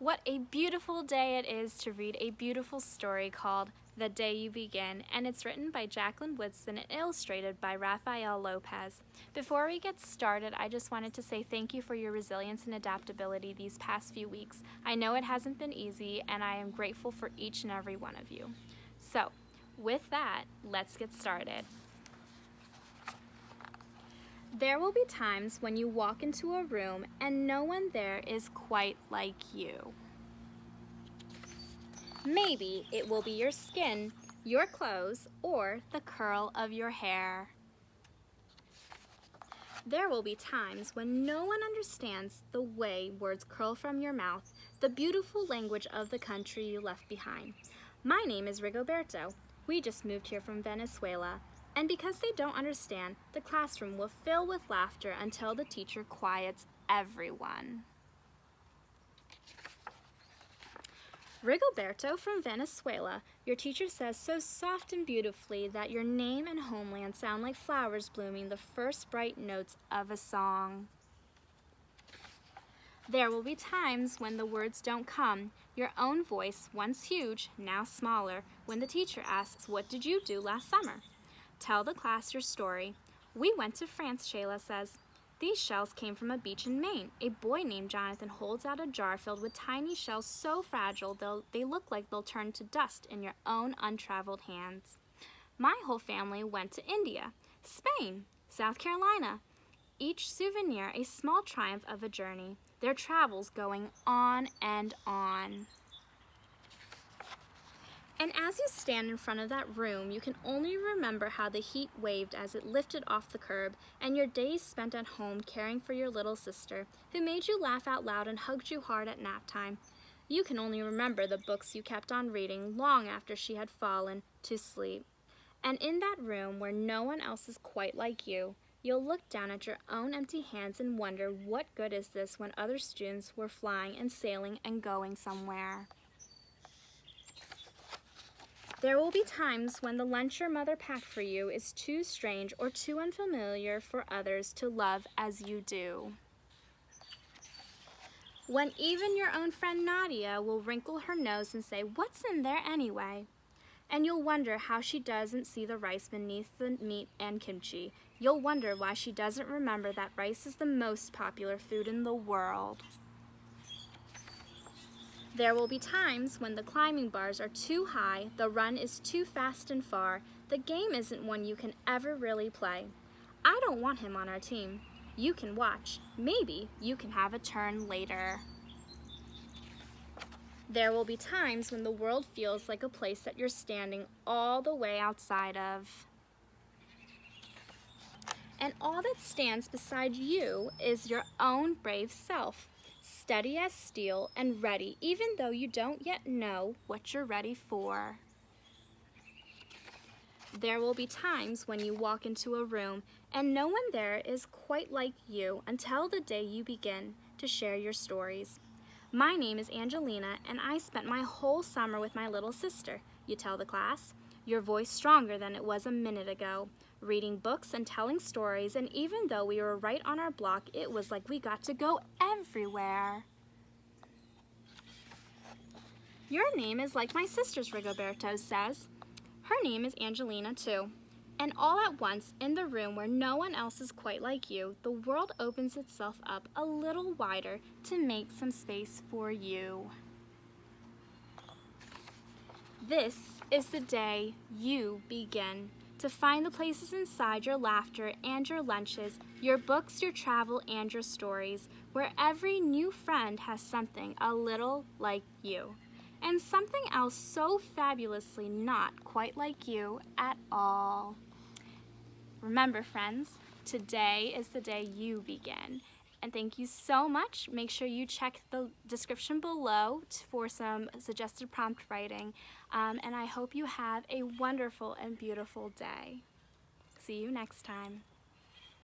What a beautiful day it is to read a beautiful story called The Day You Begin, and it's written by Jacqueline Woodson and illustrated by Rafael Lopez. Before we get started, I just wanted to say thank you for your resilience and adaptability these past few weeks. I know it hasn't been easy, and I am grateful for each and every one of you. So, with that, let's get started. There will be times when you walk into a room and no one there is quite like you. Maybe it will be your skin, your clothes, or the curl of your hair. There will be times when no one understands the way words curl from your mouth, the beautiful language of the country you left behind. My name is Rigoberto. We just moved here from Venezuela. And because they don't understand, the classroom will fill with laughter until the teacher quiets everyone. Rigoberto from Venezuela, your teacher says so soft and beautifully that your name and homeland sound like flowers blooming the first bright notes of a song. There will be times when the words don't come, your own voice, once huge, now smaller, when the teacher asks, "What did you do last summer?" Tell the class your story. We went to France, Shayla says. These shells came from a beach in Maine. A boy named Jonathan holds out a jar filled with tiny shells so fragile they look like they'll turn to dust in your own untraveled hands. My whole family went to India, Spain, South Carolina. Each souvenir a small triumph of a journey. Their travels going on and on. And as you stand in front of that room, you can only remember how the heat waved as it lifted off the curb, and your days spent at home caring for your little sister, who made you laugh out loud and hugged you hard at nap time. You can only remember the books you kept on reading long after she had fallen to sleep. And in that room where no one else is quite like you, you'll look down at your own empty hands and wonder what good is this when other students were flying and sailing and going somewhere. There will be times when the lunch your mother packed for you is too strange or too unfamiliar for others to love as you do. When even your own friend Nadia will wrinkle her nose and say, "What's in there anyway?" And you'll wonder how she doesn't see the rice beneath the meat and kimchi. You'll wonder why she doesn't remember that rice is the most popular food in the world. There will be times when the climbing bars are too high, the run is too fast and far, the game isn't one you can ever really play. I don't want him on our team. You can watch. Maybe you can have a turn later. There will be times when the world feels like a place that you're standing all the way outside of. And all that stands beside you is your own brave self. Steady as steel and ready, even though you don't yet know what you're ready for. There will be times when you walk into a room and no one there is quite like you until the day you begin to share your stories. My name is Angelina, and I spent my whole summer with my little sister, you tell the class, your voice stronger than it was a minute ago, reading books and telling stories, and even though we were right on our block, it was like we got to go everywhere. Your name is like my sister's, Rigoberto says. Her name is Angelina too. And all at once, in the room where no one else is quite like you, the world opens itself up a little wider to make some space for you. This is the day you begin to find the places inside your laughter and your lunches, your books, your travel, and your stories, where every new friend has something a little like you, and something else so fabulously not quite like you at all. Remember, friends, today is the day you begin. And thank you so much. Make sure you check the description below for some suggested prompt writing. And I hope you have a wonderful and beautiful day. See you next time.